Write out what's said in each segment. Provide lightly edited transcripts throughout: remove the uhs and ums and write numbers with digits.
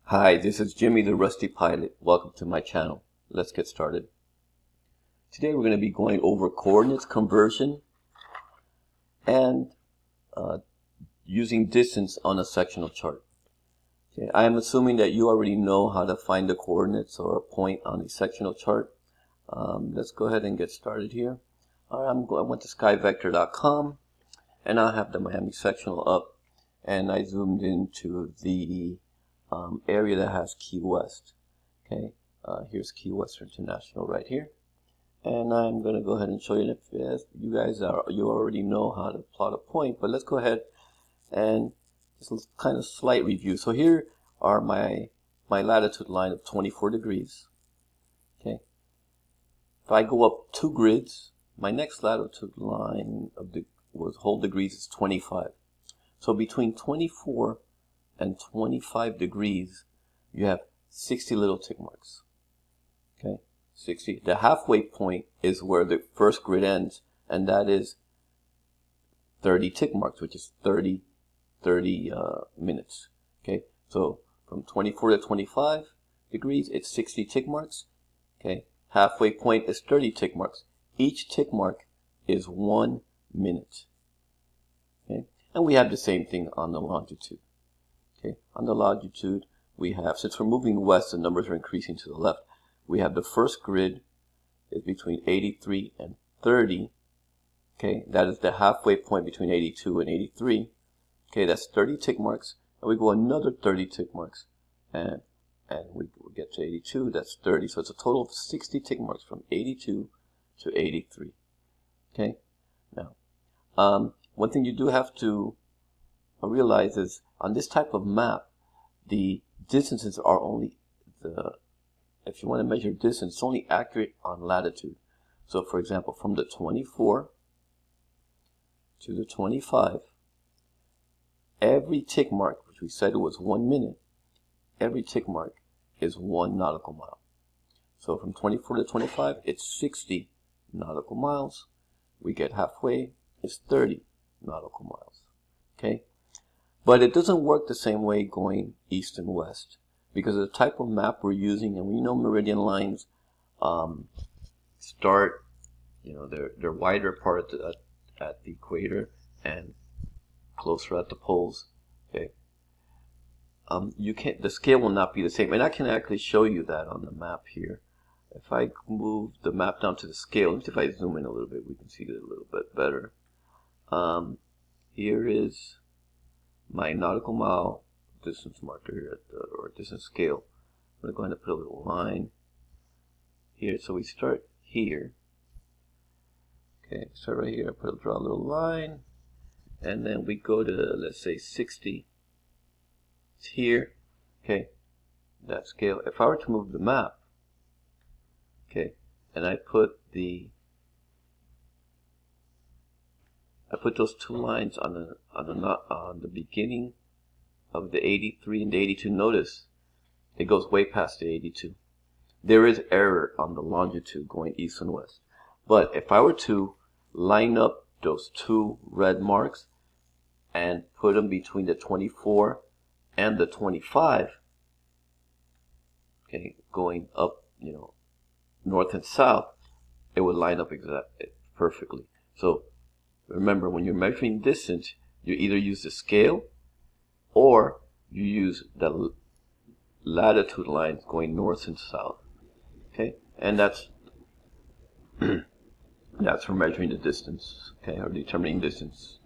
Hi, this is Jimmy the Rusty Pilot. Welcome to my channel. Let's get started. Today we're going to be going over coordinates conversion and using distance on a sectional chart. Okay, I am assuming that you already know how to find the coordinates or a point on a sectional chart. Let's go ahead and get started here. I went to skyvector.com and I have the Miami sectional up, and I zoomed into the area that has Key West. Okay, here's Key West International right here, and I'm going to go ahead and show you. If you guys you already know how to plot a point, but let's go ahead and just a kind of slight review. So here are my latitude line of 24 degrees. Okay, if I go up 2 grids, my next latitude line of the whole degrees is 25. So between 24 and 25 degrees, you have 60 little tick marks. Okay, 60. The halfway point is where the first grid ends, and that is 30 tick marks, which is 30 minutes. Okay, so from 24 to 25 degrees, it's 60 tick marks. Okay, halfway point is 30 tick marks. Each tick mark is 1 minute. Okay, and we have the same thing on the longitude. Okay, on the longitude, we have, since we're moving west, the numbers are increasing to the left. We have the first grid is between 83 and 30. Okay, that is the halfway point between 82 and 83. Okay, that's 30 tick marks, and we go another 30 tick marks, and we get to 82. That's 30. So it's a total of 60 tick marks from 82 to 83. Okay, now one thing you do have to realize is on this type of map, the distances are only if you want to measure distance, it's only accurate on latitude. So for example, from the 24 to the 25, every tick mark, which we said it was 1 minute, every tick mark is 1 nautical mile. So from 24 to 25, it's 60 nautical miles. We get halfway, it's 30 nautical miles. Okay? But it doesn't work the same way going east and west, because of the type of map we're using, and we know meridian lines start, they're wider apart at the equator and closer at the poles. Okay, the scale will not be the same, and I can actually show you that on the map here. If I move the map down to the scale, let me see if I zoom in a little bit, we can see it a little bit better. Here is my nautical mile distance marker here or distance scale. I'm going to put a little line here. So we start here. Okay, start right here. Draw a little line, and then we go to, let's say, 60. It's here. Okay, that scale. If I were to move the map, okay, and I put those two lines on the beginning of the 83 and the 82. Notice it goes way past the 82. There is error on the longitude going east and west. But if I were to line up those two red marks and put them between the 24 and the 25, okay, going up, north and south, it would line up perfectly. So remember, when you're measuring distance, you either use the scale or you use the latitude lines going north and south. Okay, and that's that's for measuring the distance. Okay, or determining distance.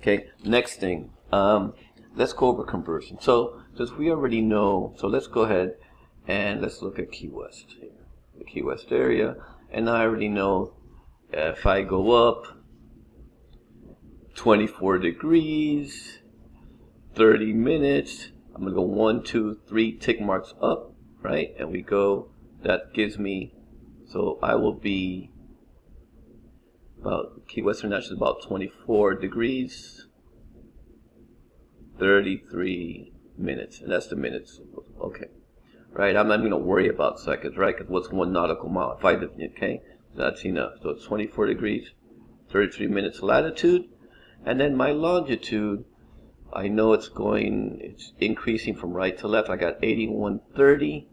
Okay, next thing, let's go over conversion. So since we already know, so let's go ahead and let's look at Key West here, the Key West area, and I already know if I go up 24 degrees, 30 minutes, I'm going to go 1, 2, 3 tick marks up, right? And we go, that gives me, so I will be about, Key West International is about 24 degrees, 33 minutes. And that's the minutes. Okay. Right? I'm not going to worry about seconds, right? Because what's 1 nautical mile? If I did, okay, that's enough. So it's 24 degrees, 33 minutes latitude. And then my longitude, I know it's increasing from right to left. I got 8130.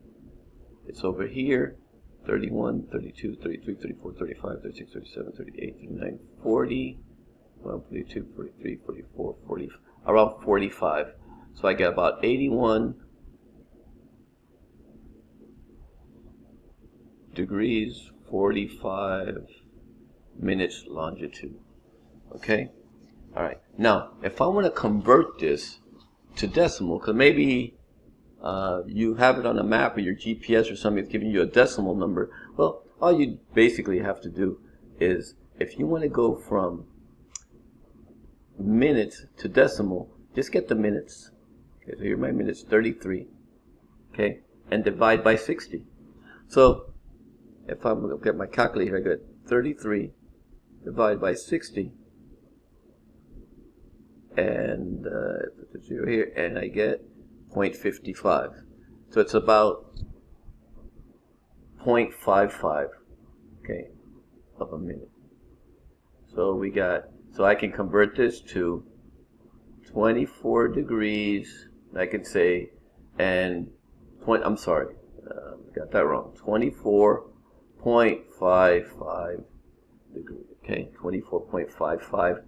It's over here. 31, 32, 33, 34, 35, 36, 37, 38, 39, 40. 42, 43, 44, 40, around 45. So I get about 81 degrees, 45 minutes longitude. Okay? All right. Now, if I want to convert this to decimal, because maybe you have it on a map or your GPS or something, it's giving you a decimal number. Well, all you basically have to do is, if you want to go from minutes to decimal, just get the minutes. Okay, so here my minutes, 33. Okay, and divide by 60. So if I'm going to get my calculator, I get 33 divided by 60, and put the 0 here, and I get 0.55. So it's about 0.55, okay, of a minute. So so I can convert this to 24 degrees, I can say, and I'm sorry, got that wrong, 24.55 degrees, okay, 24.55,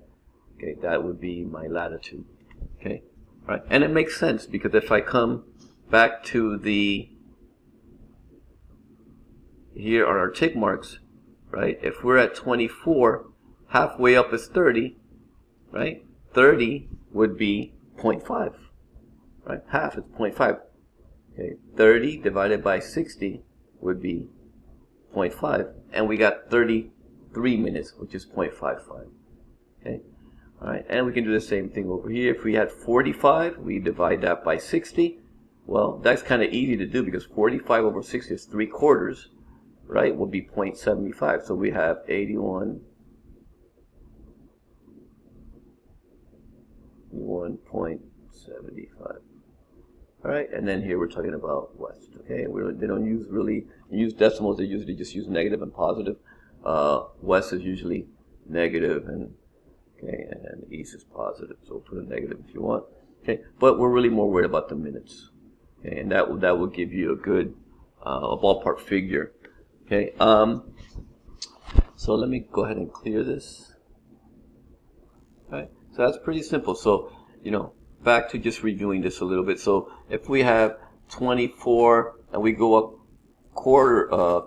okay, that would be my latitude, okay, all right, and it makes sense, because if I come back to here are our tick marks, right, if we're at 24, halfway up is 30, right, 30 would be 0.5, right, half is 0.5, okay, 30 divided by 60 would be 0.5, and we got 33 minutes, which is 0.55, okay, all right, and we can do the same thing over here. If we had 45, we divide that by 60. Well, that's kind of easy to do, because 45 over 60 is 3/4, right, will be 0.75, so we have 81.75. All right, and then here we're talking about west. Okay, they don't use decimals. They usually just use negative and positive. West is usually negative, and east is positive. So put a negative if you want. Okay, but we're really more worried about the minutes. Okay, and that will give you a good a ballpark figure. Okay, so let me go ahead and clear this. All right, so that's pretty simple. So back to just reviewing this a little bit. So if we have 24 and we go up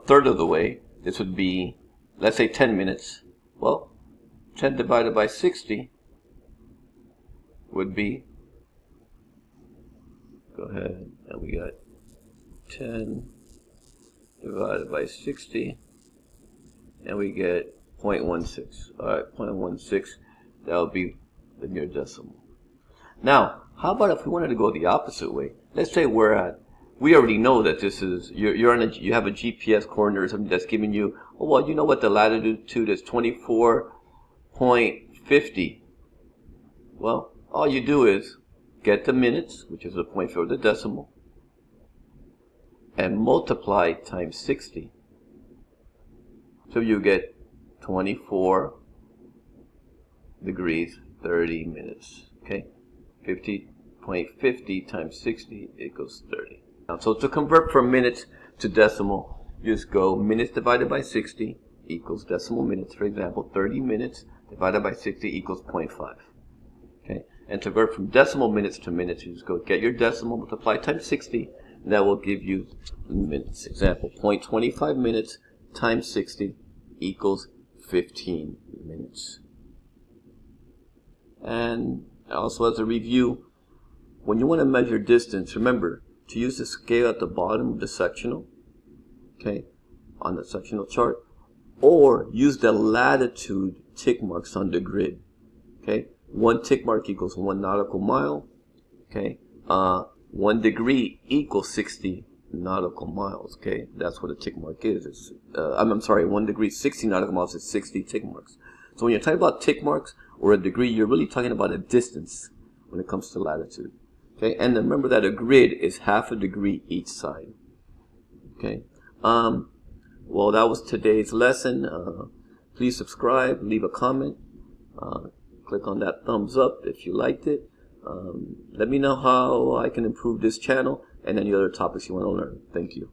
third of the way, this would be, let's say, 10 minutes. Well, 10 divided by 60 would be, go ahead, and we got 10 divided by 60, and we get 0.16. All right, 0.16, that would be the near decimal. Now, how about if we wanted to go the opposite way? Let's say we already know that this is, you have a GPS coordinate or something that's giving you, oh, well, you know what the latitude is, 24.50. Well, all you do is get the minutes, which is the 0.4 of the decimal, and multiply times 60. So you get 24 degrees, 30 minutes, okay? 50.50 times 60 equals 30. Now, so to convert from minutes to decimal, you just go minutes divided by 60 equals decimal minutes. For example, 30 minutes divided by 60 equals 0.5. Okay, and to convert from decimal minutes to minutes, you just go get your decimal, multiply times 60, and that will give you minutes. Example, 0.25 minutes times 60 equals 15 minutes. And also, as a review, when you want to measure distance, remember to use the scale at the bottom of the sectional, okay, on the sectional chart, or use the latitude tick marks on the grid. Okay, 1 tick mark equals 1 nautical mile. Okay, 1 degree equals 60 nautical miles. Okay, that's what a tick mark is. It's, I'm sorry, 1 degree, 60 nautical miles is 60 tick marks. So when you're talking about tick marks or a degree, you're really talking about a distance when it comes to latitude. Okay, and remember that a grid is half a degree each side. Okay, well, that was today's lesson. Please subscribe, leave a comment, click on that thumbs up if you liked it. Let me know how I can improve this channel and any other topics you want to learn. Thank you.